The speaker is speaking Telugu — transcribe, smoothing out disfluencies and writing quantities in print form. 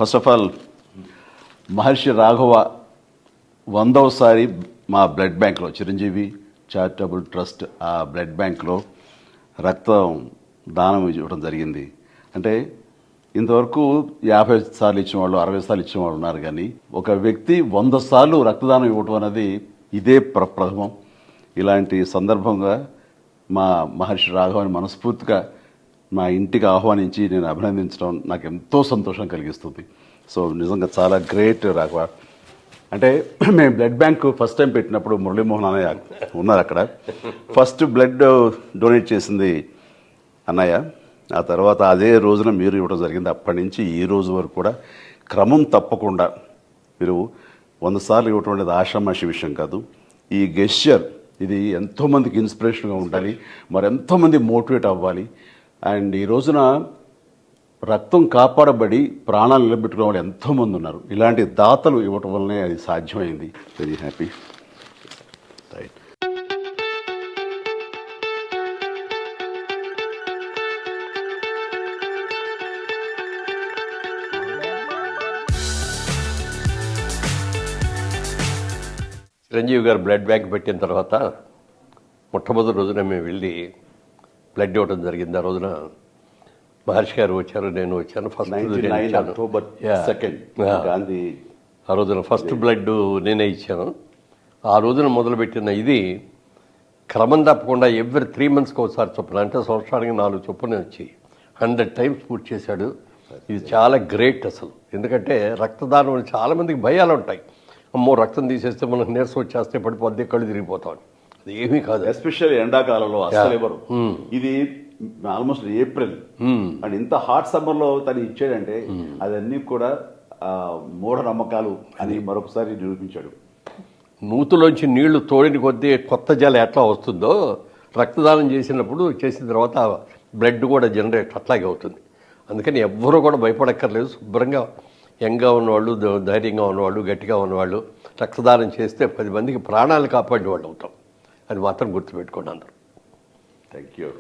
ఫస్ట్ ఆఫ్ ఆల్ మహర్షి రాఘవ 100వసారి మా బ్లడ్ బ్యాంక్లో చిరంజీవి చారిటబుల్ ట్రస్ట్ ఆ బ్లడ్ బ్యాంక్లో రక్తం దానం ఇవ్వడం జరిగింది. అంటే ఇంతవరకు 50 సార్లు ఇచ్చిన వాళ్ళు 60 సార్లు ఇచ్చిన వాళ్ళు ఉన్నారు, కానీ ఒక వ్యక్తి 100 సార్లు రక్తదానం ఇవ్వటం అనేది ఇదే ప్రథమం. ఇలాంటి సందర్భంగా మా మహర్షి రాఘవని మనస్ఫూర్తిగా మా ఇంటికి ఆహ్వానించి నేను అభినందించడం నాకు ఎంతో సంతోషం కలిగిస్తుంది. సో నిజంగా చాలా గ్రేట్ రాఘవ. అంటే మేము బ్లడ్ బ్యాంక్ ఫస్ట్ టైం పెట్టినప్పుడు మురళీమోహన్ అన్నయ్య ఉన్నారు అక్కడ. ఫస్ట్ బ్లడ్ డొనేట్ చేసింది అన్నయ్య, ఆ తర్వాత అదే రోజున మీరు ఇవ్వడం జరిగింది. అప్పటి నుంచి ఈ రోజు వరకు కూడా క్రమం తప్పకుండా మీరు 100 సార్లు ఇవ్వటం అనేది ఆషామాషి విషయం కాదు. ఈ గెస్చర్ ఇది ఎంతోమందికి ఇన్స్పిరేషన్గా ఉండాలి, మరి ఎంతోమంది మోటివేట్ అవ్వాలి. అండ్ ఈ రోజున రక్తం కాపాడబడి ప్రాణాలు నిలబెట్టుకునే వాళ్ళు ఎంతోమంది ఉన్నారు. ఇలాంటి దాతలు ఇవ్వటం వల్లనే అది సాధ్యమైంది. Very happy. రైట్. చిరంజీవి గారు బ్లడ్ బ్యాంక్ పెట్టిన తర్వాత మొట్టమొదటి రోజున మేము వెళ్ళి బ్లడ్ ఇవ్వడం జరిగింది. ఆ రోజున మహర్షి గారు వచ్చారు, నేను వచ్చాను. ఫస్ట్ అక్టోబర్ 2 గాంధీ ఆ రోజున ఫస్ట్ బ్లడ్ నేనే ఇచ్చాను. ఆ రోజున మొదలుపెట్టిన ఇది క్రమం తప్పకుండా ఎవ్రీ 3 monthsకి ఒకసారి చొప్పున, అంటే సంవత్సరానికి 4 చొప్పున వచ్చి 100 times పూర్తి చేశాడు. ఇది చాలా గ్రేట్ అసలు. ఎందుకంటే రక్తదానం చాలామందికి భయాలు ఉంటాయి. అమ్మో రక్తం తీసేస్తే మనకు నీరసం వచ్చేస్తే పడిపోద్ది, కళ్ళు తిరిగిపోతాం. అది ఏమీ కాదు. ఎస్పెషల్లీ ఎండాకాలంలో అసలు ఎవరు. ఇది ఆల్మోస్ట్ ఏప్రిల్ అండ్ ఇంత హాట్ సమ్మర్ లో తను ఇచ్చాడంటే అదన్నీ కూడా మూఢనమ్మకాలు అని మరొకసారి నిరూపించాడు. నూతులోంచి నీళ్లు తోడిని కొద్దీ కొత్త జలం ఎట్లా వస్తుందో రక్తదానం చేసినప్పుడు చేసిన తర్వాత బ్లడ్ కూడా జనరేట్ అట్లాగే అవుతుంది. అందుకని ఎవ్వరూ కూడా భయపడక్కర్లేదు. శుభ్రంగా యంగ్గా ఉన్నవాళ్ళు, ధైర్యంగా ఉన్నవాళ్ళు, గట్టిగా ఉన్నవాళ్ళు రక్తదానం చేస్తే 10 మందికి ప్రాణాలు కాపాడే వాళ్ళు అవుతాం. అది మాత్రం గుర్తుపెట్టుకోండి అందరూ. Thank you.